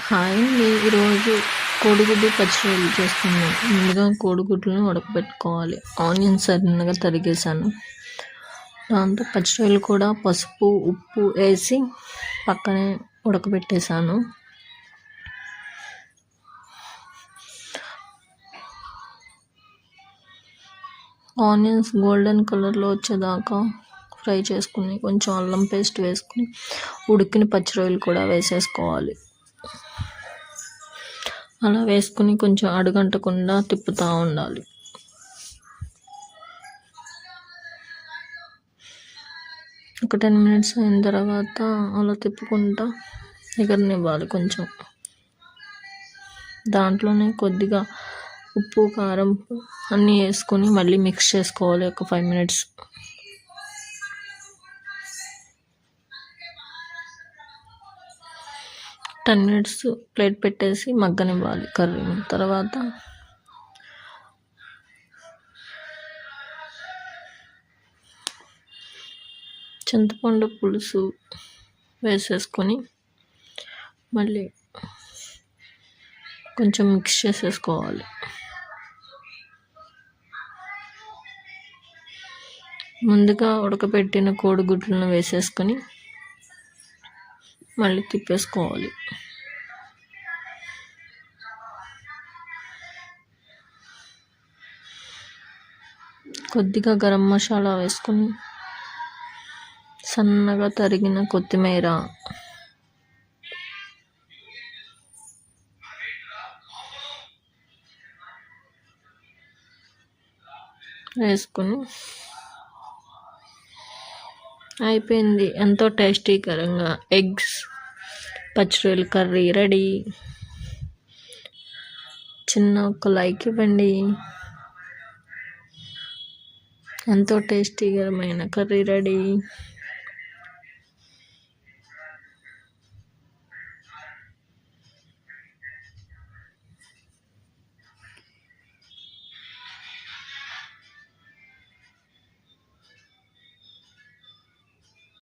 Hi అండి. ఈరోజు కోడిగుడ్డు పచ్చడి చేస్తున్నాం. ముందుగా కోడిగుడ్లను ఉడకబెట్టుకోవాలి. ఆనియన్స్ సన్నగా తరిగేసాను. దాంతో పచ్చిరొయ్యలు కూడా పసుపు ఉప్పు వేసి పక్కనే ఉడకబెట్టేసాను. ఆనియన్స్ గోల్డెన్ కలర్లో వచ్చేదాకా ఫ్రై చేసుకుని కొంచెం అల్లం పేస్ట్ వేసుకుని ఉడికిన పచ్చిరొయ్యలు కూడా వేసేసుకోవాలి. అలా వేసుకుని కొంచెం అడుగంటకుండా తిప్పుతూ ఉండాలి. ఒక 10 minutes అయిన తర్వాత అలా తిప్పుకుంటా ఎగరనివ్వాలి. కొంచెం దాంట్లోనే కొద్దిగా ఉప్పు కారం అన్నీ వేసుకొని మళ్ళీ మిక్స్ చేసుకోవాలి ఒక 5 minutes. టెన్ మినిట్స్ ప్లేట్ పెట్టేసి మగ్గనివ్వాలి కర్రీని. తర్వాత చింతపండు పులుసు వేసేసుకొని మళ్ళీ కొంచెం మిక్స్ చేసేసుకోవాలి. ముందుగా ఉడకబెట్టిన కోడిగుడ్లను వేసేసుకొని మళ్ళీ తిప్పేసుకోవాలి. కొద్దిగా గరం మసాలా వేసుకొని సన్నగా తరిగిన కొత్తిమీర వేసుకొని అయిపోయింది. ఎంతో టేస్టీకరంగా ఎగ్స్ పచ్చిరొయ్యల కర్రీ రెడీ. చిన్న ఒక లైక్ ఇవ్వండి. ఎంతో టేస్టీకరమైన కర్రీ రెడీ.